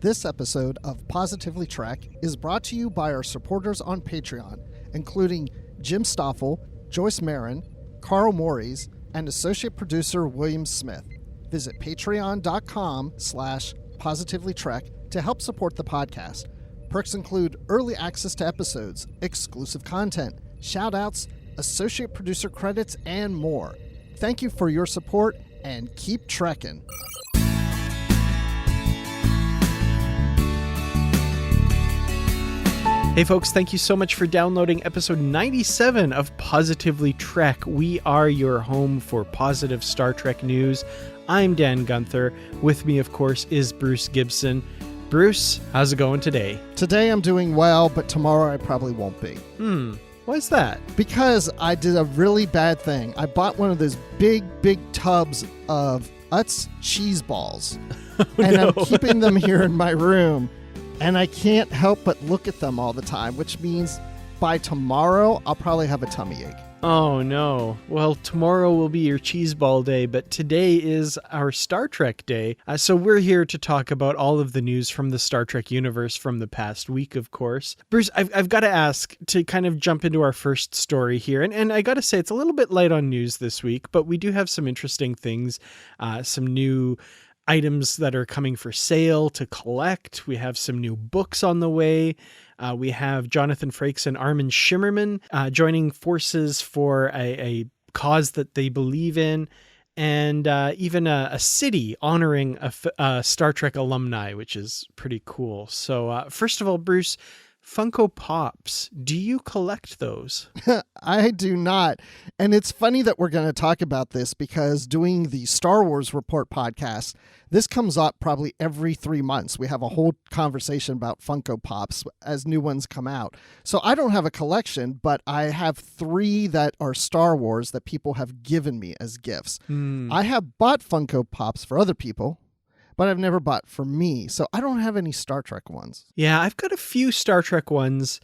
This episode of Positively Trek is brought to you by our supporters on Patreon, including Jim Stoffel, Joyce Marin, Carl Morris, and associate producer William Smith. Visit patreon.com/positivelytrek to help support the podcast. Perks include early access to episodes, exclusive content, shout-outs, associate producer credits, and more. Thank you for your support, and keep trekking. Hey folks, thank you so much for downloading episode 97 of Positively Trek. We are your home for positive Star Trek news. I'm Dan Gunther. With me, of course, is Bruce Gibson. Bruce, how's it going today? Today I'm doing well, but tomorrow I probably won't be. Why's that? Because I did a really bad thing. I bought one of those big tubs of Utz cheese balls. And I'm keeping them here in my room. And I can't help but look at them all the time, which means by tomorrow, I'll probably have a tummy ache. Oh, no. Well, tomorrow will be your cheese ball day, but today is our Star Trek day. So we're here to talk about all of the news from the Star Trek universe from the past week, of course. Bruce, I've got to ask to kind of jump into our first story here. And I got to say, it's a little bit light on news this week, but we do have some interesting things, some new items that are coming for sale to collect. We have some new books on the way. We have Jonathan Frakes and Armin Shimmerman joining forces for a cause that they believe in, and even a city honoring a Star Trek alumni, which is pretty cool. So first of all, Bruce, Funko Pops, do you collect those? I do not. And it's funny that we're going to talk about this because doing the Star Wars Report podcast, this comes up probably every 3 months. We have a whole conversation about Funko Pops as new ones come out. So I don't have a collection, but I have 3 that are Star Wars that people have given me as gifts. I have bought Funko Pops for other people, but I've never bought for me. So I don't have any Star Trek ones. Yeah, I've got a few Star Trek ones.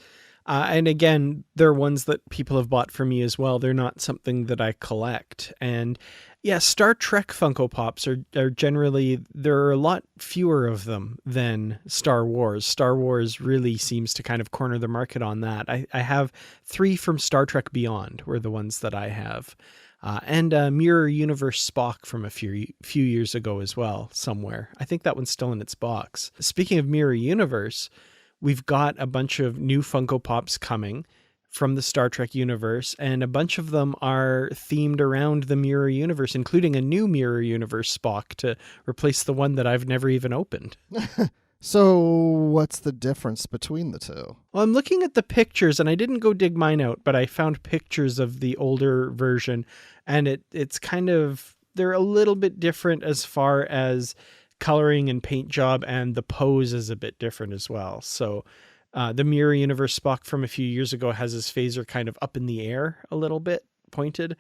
And again, they're ones that people have bought for me as well. They're not something that I collect. And yeah, Star Trek Funko Pops are generally, there are a lot fewer of them than Star Wars. Star Wars really seems to kind of corner the market on that. I have 3 from Star Trek Beyond were the ones that I have. And Mirror Universe Spock from a few years ago as well, somewhere. I think that one's still in its box. Speaking of Mirror Universe, we've got a bunch of new Funko Pops coming from the Star Trek universe, and a bunch of them are themed around the Mirror Universe, including a new Mirror Universe Spock to replace the one that I've never even opened. So what's the difference between the two? Well, I'm looking at the pictures, and I didn't go dig mine out, but I found pictures of the older version, and it's kind of, they're a little bit different as far as coloring and paint job, and the pose is a bit different as well. So the Mirror Universe Spock from a few years ago has his phaser kind of up in the air a little bit, pointed.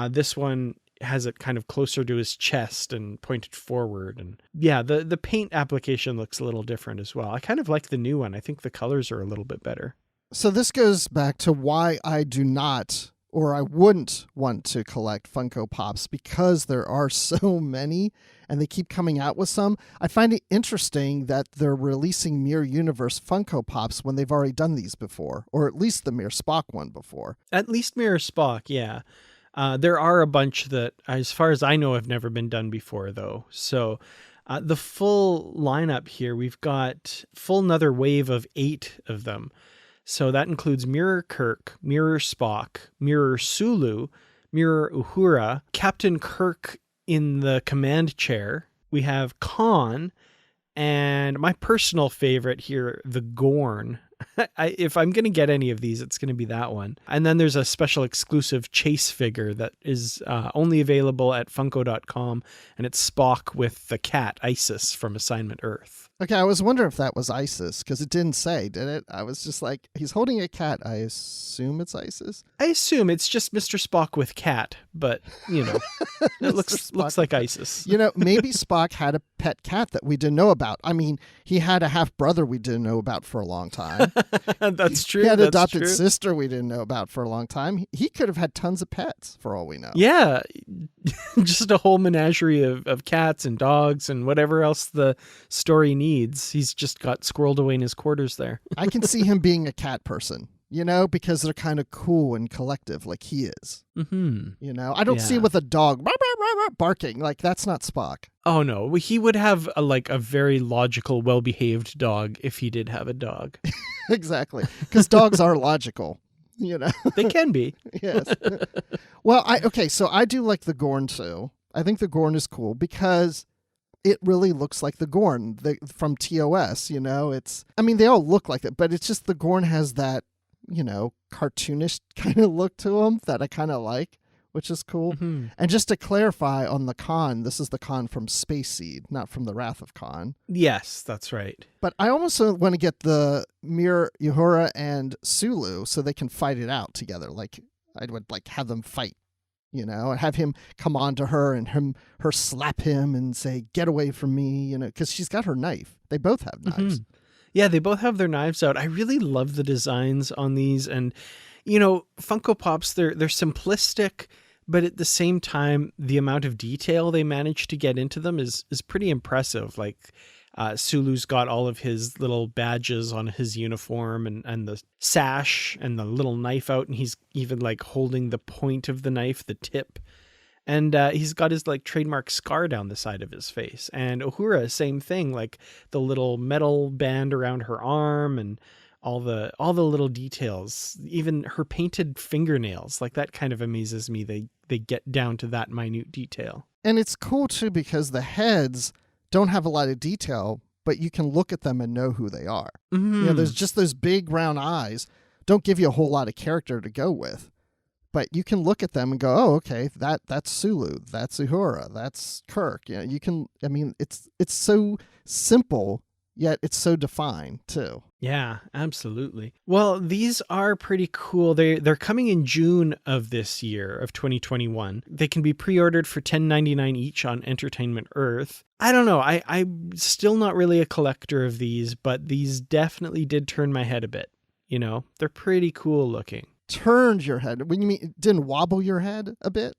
This one has it kind of closer to his chest and pointed forward. And yeah, the paint application looks a little different as well. I kind of like the new one. I think the colors are a little bit better. So this goes back to why I do not, or I wouldn't want to collect Funko Pops, because there are so many and they keep coming out with some. I find it interesting that they're releasing Mirror Universe Funko Pops when they've already done these before, or at least the Mirror Spock one before. At least Mirror Spock, yeah. There are a bunch that, as far as I know, have never been done before, though. So the full lineup here, we've got another wave of 8 of them. So that includes Mirror Kirk, Mirror Spock, Mirror Sulu, Mirror Uhura, Captain Kirk in the command chair. We have Khan, and my personal favorite here, the Gorn. If I'm going to get any of these, it's going to be that one. And then there's a special exclusive chase figure that is only available at Funko.com, and it's Spock with the cat, Isis, from Assignment Earth. Okay, I was wondering if that was Isis, because it didn't say, did it? I was just like, he's holding a cat. I assume it's Isis? I assume it's just Mr. Spock with cat, but, you know, it looks like Isis. You know, maybe Spock had a pet cat that we didn't know about. I mean, he had a half-brother we didn't know about for a long time. That's true. He had an That's adopted true. sister we didn't know about for a long time. He could have had tons of pets for all we know. Yeah, just a whole menagerie of cats and dogs and whatever else the story needs. He's just got squirreled away in his quarters there. I can see him being a cat person, because they're kind of cool and collective like he is. Mm-hmm. I don't see Yeah. him with a dog barking. Like, that's not Spock. Oh, no. He would have a very logical, well-behaved dog if he did have a dog. Exactly. Because dogs are logical, They can be. Yes. Well, so I do like the Gorn too. I think the Gorn is cool because it really looks like the Gorn from TOS, they all look like that, but it's just the Gorn has that, cartoonish kind of look to them that I kind of like, which is cool. Mm-hmm. And just to clarify on the Khan, this is the Khan from Space Seed, not from the Wrath of Khan. Yes, that's right. But I almost want to get the Mir, Uhura, and Sulu so they can fight it out together. Like, I would have them fight, and have him come on to her and her slap him and say, "Get away from me," because she's got her knife. They both have knives. Mm-hmm. Yeah, they both have their knives out. I really love the designs on these. And, Funko Pops, they're simplistic, but at the same time, the amount of detail they manage to get into them is pretty impressive. Like, Sulu's got all of his little badges on his uniform and the sash and the little knife out. And he's even holding the point of the knife, the tip. And he's got his trademark scar down the side of his face. And Uhura, same thing, the little metal band around her arm and all the little details, even her painted fingernails. That kind of amazes me. They get down to that minute detail. And it's cool too because the heads don't have a lot of detail, but you can look at them and know who they are. Mm-hmm. There's just those big round eyes. Don't give you a whole lot of character to go with. But you can look at them and go, oh, okay, that's Sulu, that's Uhura, that's Kirk. It's so simple, yet it's so defined too. Yeah, absolutely. Well, these are pretty cool. They're coming in June of this year, of 2021. They can be pre-ordered for $10.99 each on Entertainment Earth. I don't know. I'm still not really a collector of these, but these definitely did turn my head a bit. They're pretty cool looking. Turned your head? When you mean it didn't wobble your head a bit?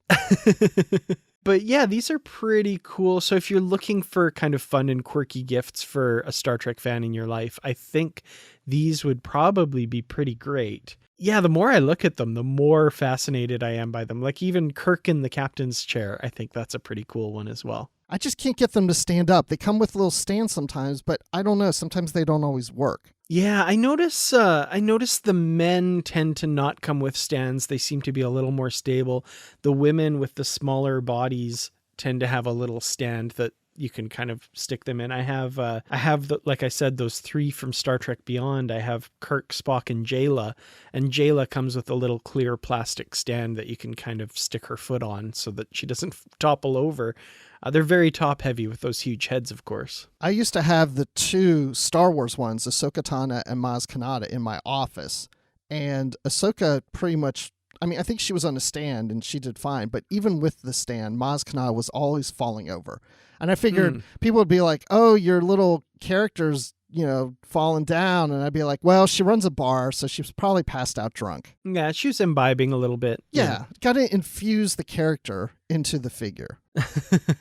But yeah, these are pretty cool. So if you're looking for kind of fun and quirky gifts for a Star Trek fan in your life, I think these would probably be pretty great. Yeah, the more I look at them, the more fascinated I am by them. Even Kirk in the captain's chair, I think that's a pretty cool one as well. I just can't get them to stand up. They come with little stands sometimes, but I don't know. Sometimes they don't always work. Yeah, I notice the men tend to not come with stands. They seem to be a little more stable. The women with the smaller bodies tend to have a little stand that you can kind of stick them in. I have like I said, those 3 from Star Trek Beyond. I have Kirk, Spock, and Jayla comes with a little clear plastic stand that you can kind of stick her foot on so that she doesn't topple over. They're very top heavy with those huge heads, of course. I used to have the 2 Star Wars ones, Ahsoka Tano and Maz Kanata, in my office. And Ahsoka pretty much, I think she was on a stand and she did fine. But even with the stand, Maz Kanata was always falling over. And I figured people would be like, oh, your little character's, falling down. And I'd be like, well, she runs a bar, so she's probably passed out drunk. Yeah, she was imbibing a little bit. Yeah. Got to infuse the character into the figure.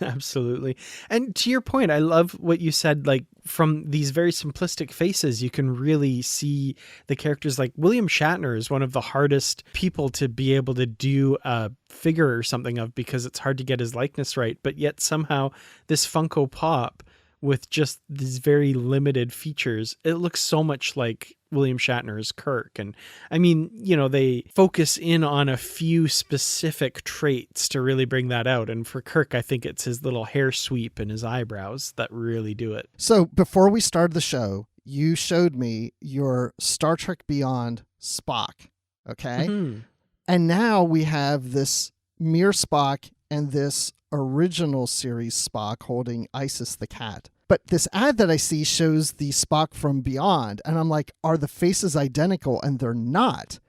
Absolutely. And to your point, I love what you said, from these very simplistic faces, you can really see the characters. William Shatner is one of the hardest people to be able to do a figure or something of, because it's hard to get his likeness right. But yet somehow this Funko Pop with just these very limited features, it looks so much like William Shatner's Kirk. And they focus in on a few specific traits to really bring that out. And for Kirk, I think it's his little hair sweep and his eyebrows that really do it. So before we started the show, you showed me your Star Trek Beyond Spock. Okay. Mm-hmm. And now we have this Mir Spock and this original series Spock holding Isis the cat. But this ad that I see shows the Spock from Beyond, and I'm like, are the faces identical? And they're not.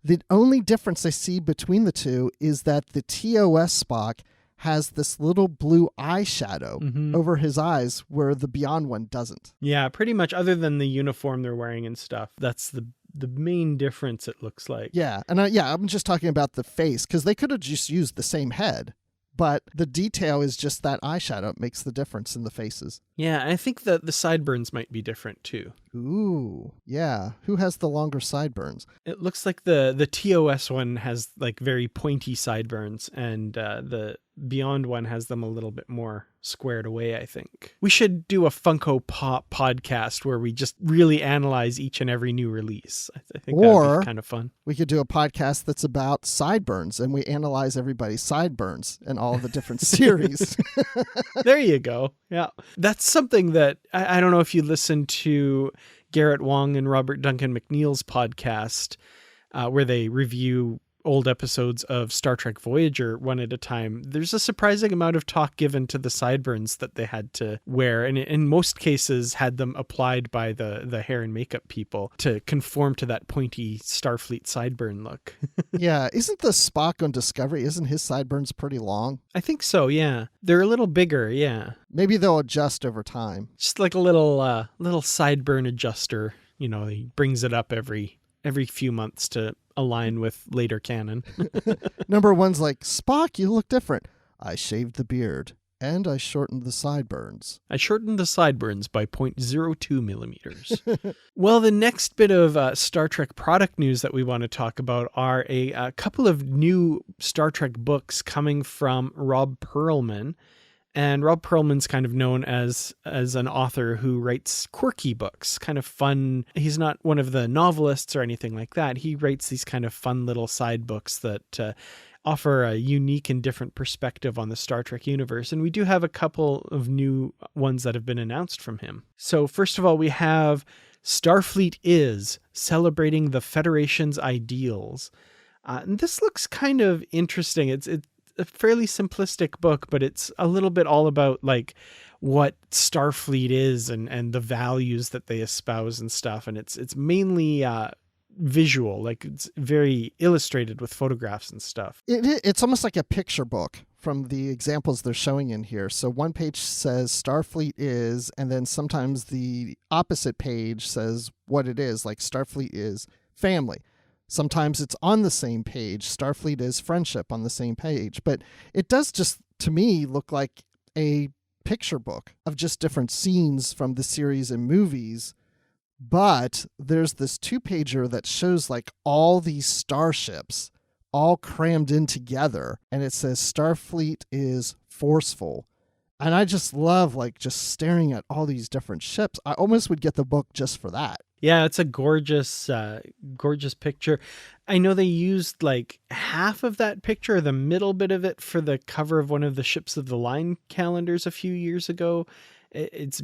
The only difference I see between the two is that the TOS Spock has this little blue eyeshadow Mm-hmm. over his eyes where the Beyond one doesn't. Yeah, pretty much, other than the uniform they're wearing and stuff. That's the main difference, it looks like. Yeah, and I'm just talking about the face, because they could have just used the same head, but the detail is just that eyeshadow. It makes the difference in the faces. Yeah, I think that the sideburns might be different too. Ooh, yeah. Who has the longer sideburns? It looks like the TOS one has like very pointy sideburns, and the Beyond one has them a little bit more squared away, I think. We should do a Funko Pop podcast where we just really analyze each and every new release. I think that would be kind of fun. We could do a podcast that's about sideburns, and we analyze everybody's sideburns and all the different series. There you go. Yeah. That's something that I don't know if you listen to Garrett Wong and Robert Duncan McNeil's podcast, where they review old episodes of Star Trek Voyager one at a time. There's a surprising amount of talk given to the sideburns that they had to wear, and in most cases had them applied by the hair and makeup people to conform to that pointy Starfleet sideburn look. Yeah, isn't the Spock on Discovery, isn't his sideburns pretty long? I think so, yeah. They're a little bigger, yeah. Maybe they'll adjust over time. Just like a little sideburn adjuster. You know, he brings it up every few months to align with later canon. Number one's like, Spock, you look different. I shaved the beard and I shortened the sideburns. I shortened the sideburns by 0.02 millimeters. Well, the next bit of Star Trek product news that we want to talk about are a couple of new Star Trek books coming from Rob Perlman. And Rob Perlman's kind of known as an author who writes quirky books, kind of fun. He's not one of the novelists or anything like that. He writes these kind of fun little side books that offer a unique and different perspective on the Star Trek universe. And we do have a couple of new ones that have been announced from him. So first of all, we have Starfleet is celebrating the Federation's ideals. And this looks kind of interesting. It's a fairly simplistic book, but it's a little bit all about like what Starfleet is and the values that they espouse and stuff. And it's mainly visual, like it's very illustrated with photographs and stuff. It's almost like a picture book from the examples they're showing in here. So one page says Starfleet is, and then sometimes the opposite page says what it is, like Starfleet is family. Sometimes it's on the same page. Starfleet is friendship on the same page. But it does just, to me, look like a picture book of just different scenes from the series and movies. But there's this 2-pager that shows like all these starships all crammed in together. And it says Starfleet is forceful. And I just love like just staring at all these different ships. I almost would get the book just for that. Yeah, it's a gorgeous picture. I know they used like half of that picture, the middle bit of it, for the cover of one of the Ships of the Line calendars a few years ago. It's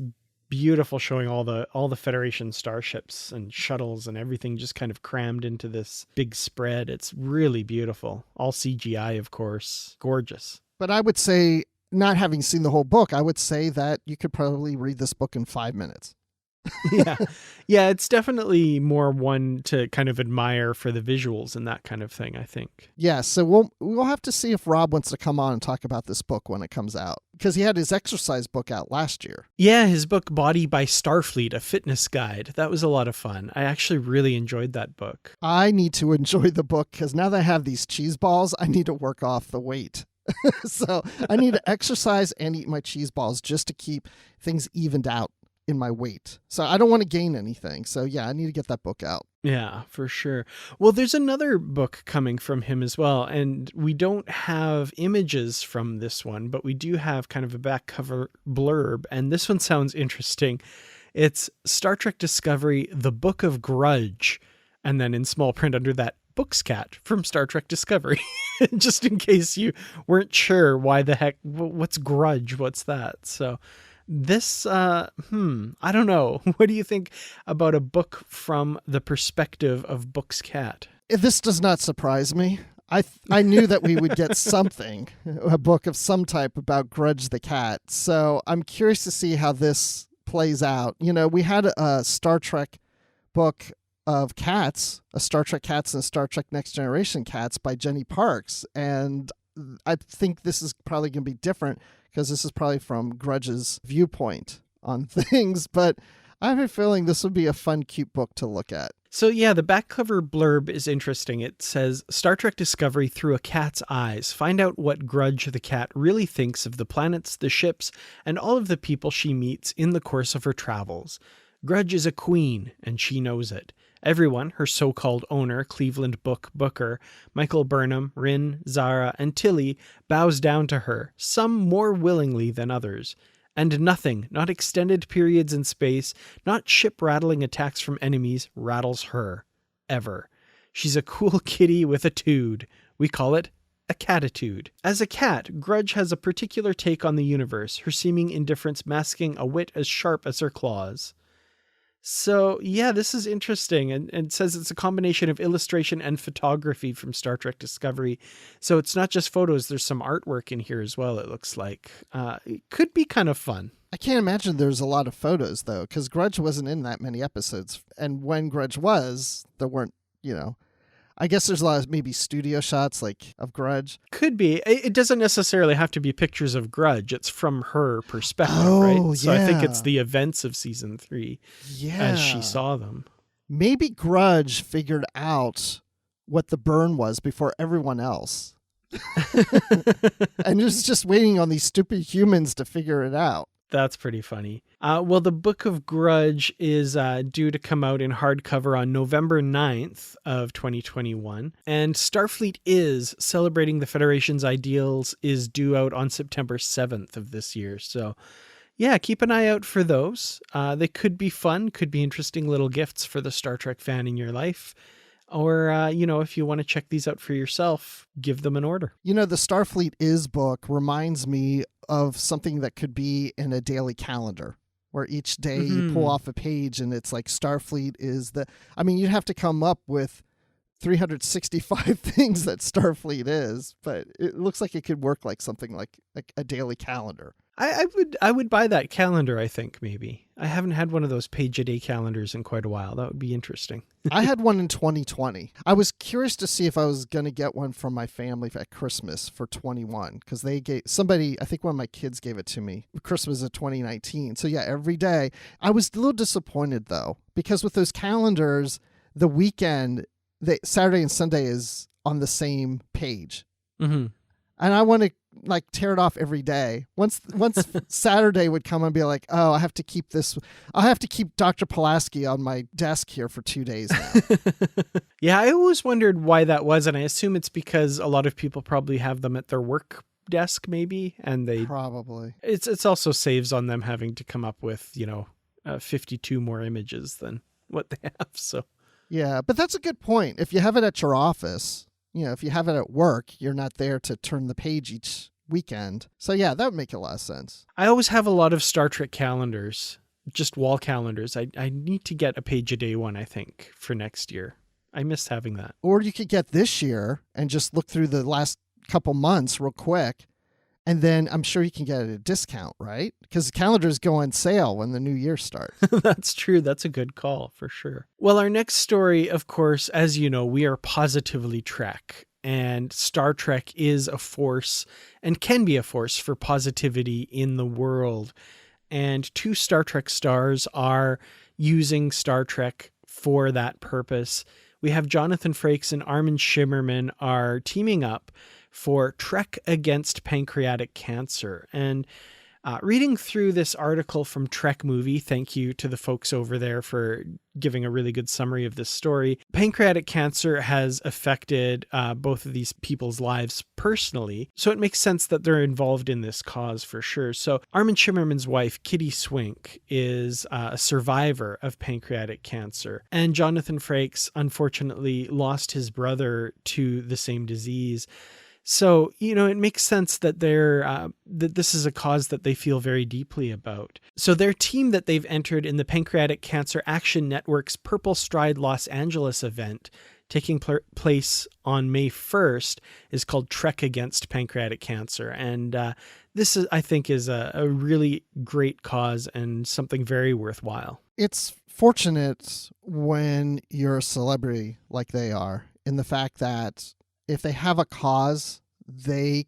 beautiful, showing all the Federation starships and shuttles and everything just kind of crammed into this big spread. It's really beautiful. All CGI, of course. Gorgeous. But I would say, not having seen the whole book, I would say that you could probably read this book in 5 minutes. Yeah, it's definitely more one to kind of admire for the visuals and that kind of thing, I think. Yeah, so we'll have to see if Rob wants to come on and talk about this book when it comes out, because he had his exercise book out last year. Yeah, his book Body by Starfleet, a fitness guide. That was a lot of fun. I actually really enjoyed that book. I need to enjoy the book because now that I have these cheese balls, I need to work off the weight. So I need to exercise and eat my cheese balls just to keep things evened out in my weight. So I don't want to gain anything. So yeah, I need to get that book out. Yeah, for sure. Well, there's another book coming from him as well, and we don't have images from this one, but we do have kind of a back cover blurb, and this one sounds interesting. It's Star Trek Discovery, The Book of Grudge, and then in small print under that, Books Cat from Star Trek Discovery. Just in case you weren't sure why the heck, what's Grudge? What's that? So this, I don't know. What do you think about a book from the perspective of Books Cat? This does not surprise me. I knew that we would get something, a book of some type about Grudge the cat. So I'm curious to see how this plays out. You know, we had a Star Trek book of cats, a Star Trek Cats and Star Trek Next Generation Cats by Jenny Parks. And I think this is probably going to be different because this is probably from Grudge's viewpoint on things, but I have a feeling this would be a fun, cute book to look at. So yeah, the back cover blurb is interesting. It says, Star Trek Discovery through a cat's eyes. Find out what Grudge the cat really thinks of the planets, the ships, and all of the people she meets in the course of her travels. Grudge is a queen, and she knows it. Everyone, her so-called owner, Cleveland Book Booker, Michael Burnham, Rin, Zara, and Tilly, bows down to her, some more willingly than others. And nothing, not extended periods in space, not ship-rattling attacks from enemies, rattles her. Ever. She's a cool kitty with a tude. We call it a catitude. As a cat, Grudge has a particular take on the universe, her seeming indifference masking a wit as sharp as her claws. So, yeah, this is interesting, and it says it's a combination of illustration and photography from Star Trek Discovery. So it's not just photos, there's some artwork in here as well, it looks like. It could be kind of fun. I can't imagine there's a lot of photos, though, because Grudge wasn't in that many episodes. And when Grudge was, there weren't, I guess there's a lot of maybe studio shots like of Grudge. Could be. It doesn't necessarily have to be pictures of Grudge. It's from her perspective, right? So I think it's the events of season 3 as she saw them. Maybe Grudge figured out what the burn was before everyone else. And is just waiting on these stupid humans to figure it out. That's pretty funny. Well, the Book of Grudge is due to come out in hardcover on November 9th of 2021. And Starfleet is Celebrating the Federation's Ideals is due out on September 7th of this year. So yeah, keep an eye out for those. They could be fun, could be interesting little gifts for the Star Trek fan in your life. Or, if you want to check these out for yourself, give them an order. The Starfleet Is book reminds me of something that could be in a daily calendar where each day you pull off a page and it's like Starfleet is you'd have to come up with 365 things that Starfleet is, but it looks like it could work like something like a daily calendar. I would buy that calendar, I think, maybe. I haven't had one of those page-a-day calendars in quite a while. That would be interesting. I had one in 2020. I was curious to see if I was going to get one from my family at Christmas for 21, because I think one of my kids gave it to me for Christmas of 2019. So yeah, every day. I was a little disappointed, though, because with those calendars, the weekend, Saturday and Sunday is on the same page. Mm-hmm. And I want to tear it off every day. Once Saturday would come and be like, oh, I have to keep Dr. Pulaski on my desk here for 2 days now. Yeah, I always wondered why that was, and I assume it's because a lot of people probably have them at their work desk, maybe, and they probably. It's also saves on them having to come up with 52 more images than what they have. So yeah, but that's a good point. If you have it at your office. If you have it at work, you're not there to turn the page each weekend. So yeah, that would make a lot of sense. I always have a lot of Star Trek calendars, just wall calendars. I need to get a page-a-day one, I think, for next year. I miss having that. Or you could get this year and just look through the last couple months real quick. And then I'm sure you can get it at a discount, right? Because calendars go on sale when the new year starts. That's true. That's a good call for sure. Well, our next story, of course, as you know, we are positively Trek. And Star Trek is a force and can be a force for positivity in the world. And 2 Star Trek stars are using Star Trek for that purpose. We have Jonathan Frakes and Armin Shimmerman are teaming up for Trek Against Pancreatic Cancer. And reading through this article from Trek Movie, thank you to the folks over there for giving a really good summary of this story. Pancreatic cancer has affected both of these people's lives personally, so it makes sense that they're involved in this cause for sure. So Armin Shimmerman's wife, Kitty Swink, is a survivor of pancreatic cancer, and Jonathan Frakes unfortunately lost his brother to the same disease. So, it makes sense that that this is a cause that they feel very deeply about. So their team that they've entered in the Pancreatic Cancer Action Network's Purple Stride Los Angeles event, taking place on May 1st, is called Trek Against Pancreatic Cancer. And this, I think, is a really great cause and something very worthwhile. It's fortunate when you're a celebrity like they are, in the fact that if they have a cause they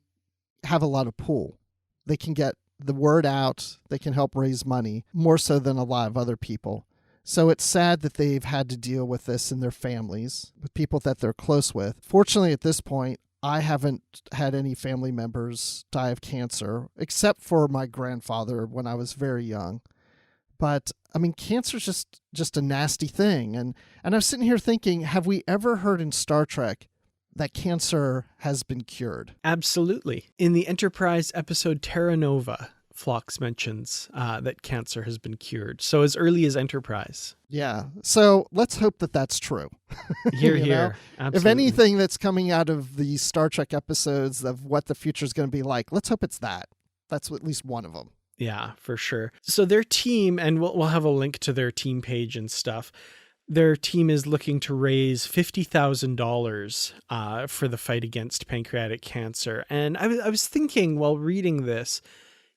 have a lot of pull. They can get the word out. They can help raise money more so than a lot of other people. So it's sad that they've had to deal with this in their families, with people that they're close with. Fortunately, at this point, I haven't had any family members die of cancer, except for my grandfather when I was very young. But, I mean, cancer's just a nasty thing. And I was sitting here thinking, have we ever heard in Star Trek that cancer has been cured? Absolutely. In the Enterprise episode Terra Nova, Phlox mentions that cancer has been cured. So as early as Enterprise. Yeah. So let's hope that that's true. Hear, You hear. know? Absolutely. If anything that's coming out of the Star Trek episodes of what the future is going to be like, let's hope it's that. That's at least one of them. Yeah, for sure. So their team, and we'll have a link to their team page and stuff. Their team is looking to raise $50,000 for the fight against pancreatic cancer. And I was thinking while reading this,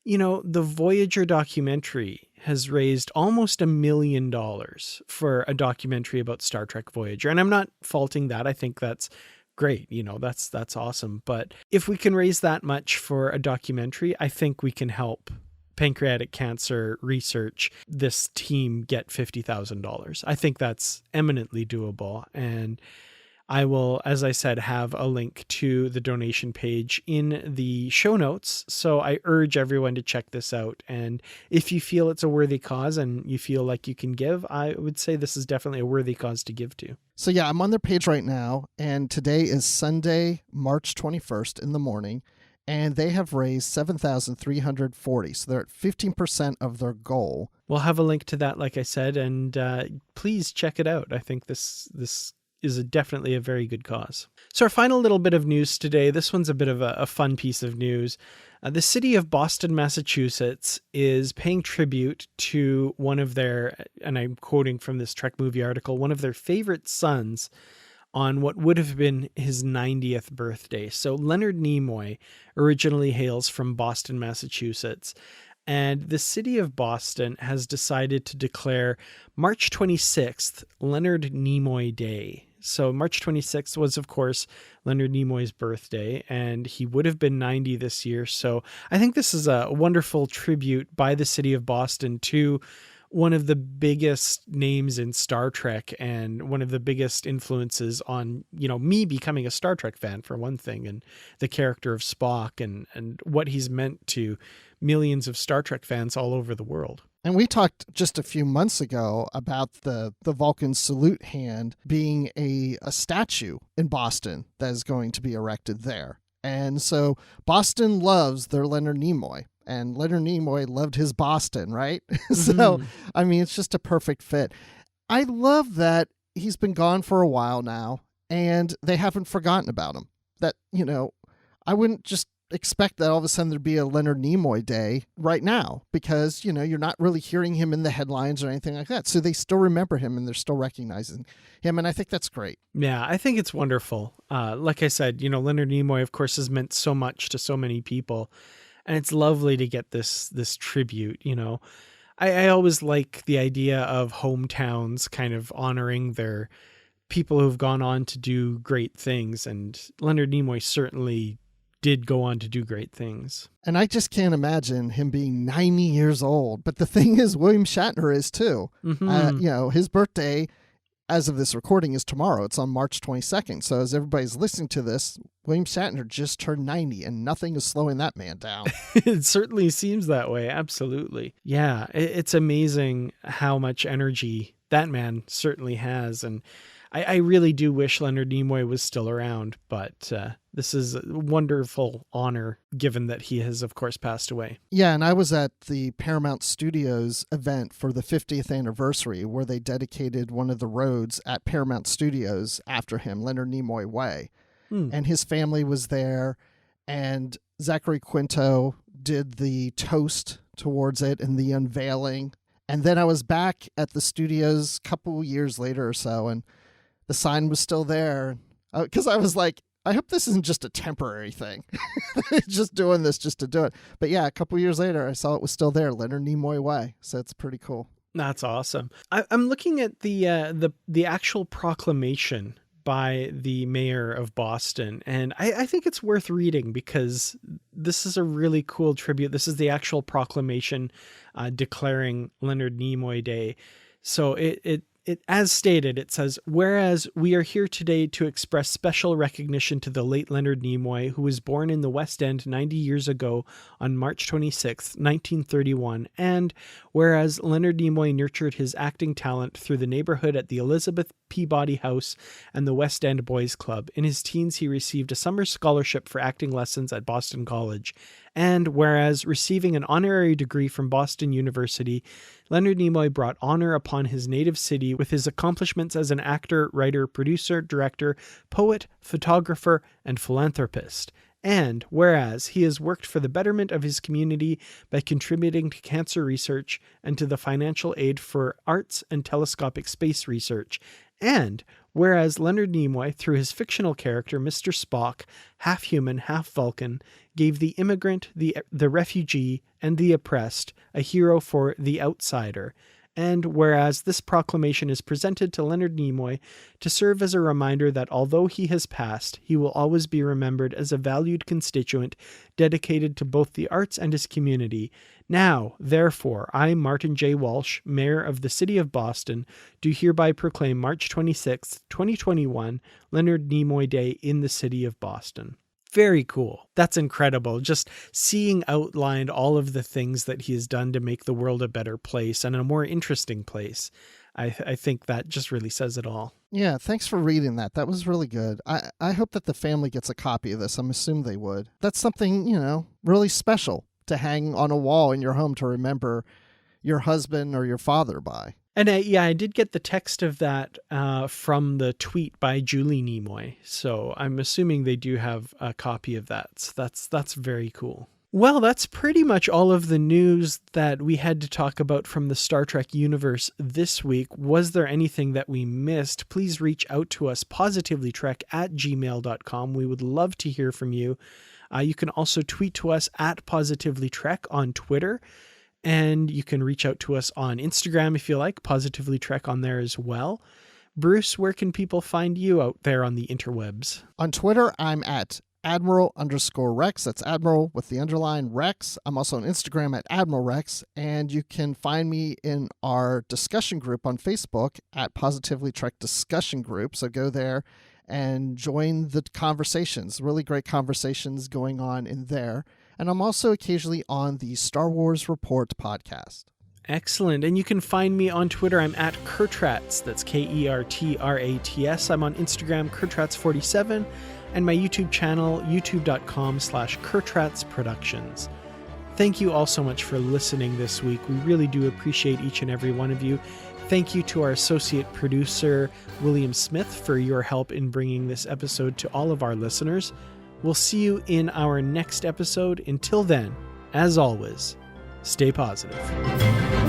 you know, the Voyager documentary has raised almost $1 million for a documentary about Star Trek Voyager. And I'm not faulting that. I think that's great. You know, that's awesome. But if we can raise that much for a documentary, I think we can help pancreatic cancer research this team get $50,000. I think that's eminently doable. And I will, as I said, have a link to the donation page in the show notes. So I urge everyone to check this out. And if you feel it's a worthy cause and you feel like you can give, I would say this is definitely a worthy cause to give to. So yeah, I'm on their page right now. And today is Sunday, March 21st in the morning. And they have raised $7,340. So they're at 15% of their goal. We'll have a link to that, like I said, and please check it out. I think this is definitely a very good cause. So our final little bit of news today, this one's a bit of a fun piece of news. The city of Boston, Massachusetts is paying tribute to one of their, and I'm quoting from this Trek movie article, one of their favorite sons on what would have been his 90th birthday. So Leonard Nimoy originally hails from Boston, Massachusetts, and the city of Boston has decided to declare March 26th Leonard Nimoy Day. So March 26th was, of course, Leonard Nimoy's birthday, and he would have been 90 this year. So I think this is a wonderful tribute by the city of Boston to one of the biggest names in Star Trek and one of the biggest influences on, you know, me becoming a Star Trek fan, for one thing, and the character of Spock and what he's meant to millions of Star Trek fans all over the world. And we talked just a few months ago about the Vulcan salute hand being a statue in Boston that is going to be erected there. And so Boston loves their Leonard Nimoy. And Leonard Nimoy loved his Boston, right? So, I mean, it's just a perfect fit. I love that he's been gone for a while now, and they haven't forgotten about him. That, you know, I wouldn't just expect that all of a sudden there'd be a Leonard Nimoy Day right now because, you know, you're not really hearing him in the headlines or anything like that. So they still remember him and they're still recognizing him. And I think that's great. Yeah, I think it's wonderful. Like I said, you know, Leonard Nimoy, of course, has meant so much to so many people. And it's lovely to get this tribute, you know. I always like the idea of hometowns kind of honoring their people who've gone on to do great things. And Leonard Nimoy certainly did go on to do great things. And I just can't imagine him being 90 years old. But the thing is, William Shatner is too. You know, his birthday, as of this recording, is tomorrow. It's on March 22nd. So as everybody's listening to this, William Shatner just turned 90 and nothing is slowing that man down. It certainly seems that way. Absolutely. Yeah. It's amazing how much energy that man certainly has. And I really do wish Leonard Nimoy was still around, but this is a wonderful honor given that he has, of course, passed away. Yeah, and I was at the Paramount Studios event for the 50th anniversary where they dedicated one of the roads at Paramount Studios after him, Leonard Nimoy Way. And his family was there, and Zachary Quinto did the toast towards it and the unveiling. And then I was back at the studios a couple years later or so, and the sign was still there. Because I was like, I hope this isn't just a temporary thing. Just doing this just to do it. But yeah, a couple years later, I saw it was still there, Leonard Nimoy Way. So it's pretty cool. That's awesome. I'm looking at the actual proclamation by the mayor of Boston. And I think it's worth reading because this is a really cool tribute. This is the actual proclamation declaring Leonard Nimoy Day. So it as stated, it says, whereas we are here today to express special recognition to the late Leonard Nimoy, who was born in the West End 90 years ago on March 26, 1931, and whereas Leonard Nimoy nurtured his acting talent through the neighborhood at the Elizabeth Peabody House and the West End Boys Club. In his teens, he received a summer scholarship for acting lessons at Boston College. And whereas receiving an honorary degree from Boston University, Leonard Nimoy brought honor upon his native city with his accomplishments as an actor, writer, producer, director, poet, photographer, and philanthropist. And whereas he has worked for the betterment of his community by contributing to cancer research and to the financial aid for arts and telescopic space research. And whereas Leonard Nimoy, through his fictional character, Mr. Spock, half human, half Vulcan, gave the immigrant, the refugee, and the oppressed a hero for the outsider. And whereas this proclamation is presented to Leonard Nimoy to serve as a reminder that although he has passed, he will always be remembered as a valued constituent dedicated to both the arts and his community. Now, therefore, I, Martin J. Walsh, Mayor of the City of Boston, do hereby proclaim March 26, 2021, Leonard Nimoy Day in the City of Boston. Very cool. That's incredible. Just seeing outlined all of the things that he has done to make the world a better place and a more interesting place. I think that just really says it all. Yeah, thanks for reading that. That was really good. I hope that the family gets a copy of this. I'm assuming they would. That's something, really special to hang on a wall in your home to remember your husband or your father by. And I did get the text of that from the tweet by Julie Nimoy. So I'm assuming they do have a copy of that. So that's very cool. Well, that's pretty much all of the news that we had to talk about from the Star Trek universe this week. Was there anything that we missed? Please reach out to us, positivelytrek@gmail.com. We would love to hear from you. You can also tweet to us at positivelytrek on Twitter. And you can reach out to us on Instagram if you like, Positively Trek on there as well. Bruce, where can people find you out there on the interwebs? On Twitter, I'm at Admiral_Rex. That's Admiral with the underline Rex. I'm also on Instagram at Admiral Rex. And you can find me in our discussion group on Facebook at Positively Trek Discussion Group. So go there and join the conversations. Really great conversations going on in there. And I'm also occasionally on the Star Wars Report podcast. Excellent. And you can find me on Twitter. I'm at Kurtrats. That's KERTRATS. I'm on Instagram, Kurtrats47, and my YouTube channel, youtube.com/Kurtrats Productions. Thank you all so much for listening this week. We really do appreciate each and every one of you. Thank you to our associate producer, William Smith, for your help in bringing this episode to all of our listeners. We'll see you in our next episode. Until then, as always, stay positive.